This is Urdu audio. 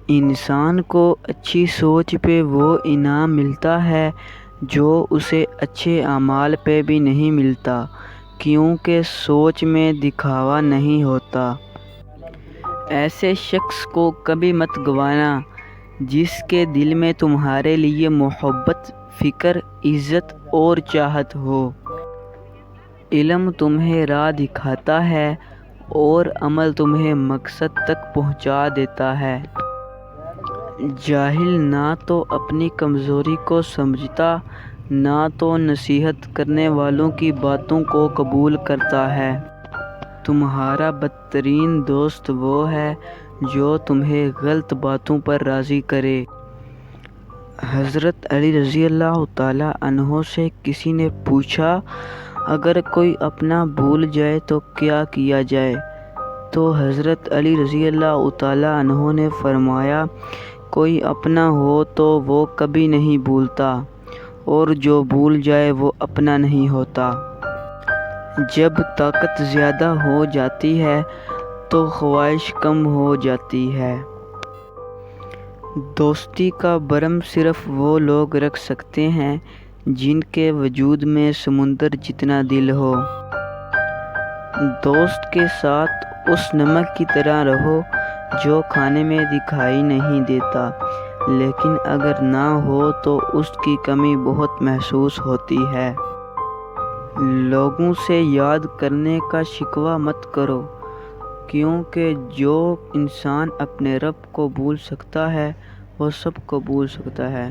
انسان کو اچھی سوچ پہ وہ انعام ملتا ہے جو اسے اچھے اعمال پہ بھی نہیں ملتا، کیونکہ سوچ میں دکھاوا نہیں ہوتا۔ ایسے شخص کو کبھی مت گنوانا جس کے دل میں تمہارے لیے محبت، فکر، عزت اور چاہت ہو۔ علم تمہیں راہ دکھاتا ہے اور عمل تمہیں مقصد تک پہنچا دیتا ہے۔ جاہل نہ تو اپنی کمزوری کو سمجھتا، نہ تو نصیحت کرنے والوں کی باتوں کو قبول کرتا ہے۔ تمہارا بدترین دوست وہ ہے جو تمہیں غلط باتوں پر راضی کرے۔ حضرت علی رضی اللہ تعالیٰ عنہ سے کسی نے پوچھا، اگر کوئی اپنا بھول جائے تو کیا کیا جائے؟ تو حضرت علی رضی اللہ تعالیٰ عنہ نے فرمایا، کوئی اپنا ہو تو وہ کبھی نہیں بھولتا، اور جو بھول جائے وہ اپنا نہیں ہوتا۔ جب طاقت زیادہ ہو جاتی ہے تو خواہش کم ہو جاتی ہے۔ دوستی کا بھرم صرف وہ لوگ رکھ سکتے ہیں جن کے وجود میں سمندر جتنا دل ہو۔ دوست کے ساتھ اس نمک کی طرح رہو جو کھانے میں دکھائی نہیں دیتا، لیکن اگر نہ ہو تو اس کی کمی بہت محسوس ہوتی ہے۔ لوگوں سے یاد کرنے کا شکوہ مت کرو، کیونکہ جو انسان اپنے رب کو بھول سکتا ہے وہ سب کو بھول سکتا ہے۔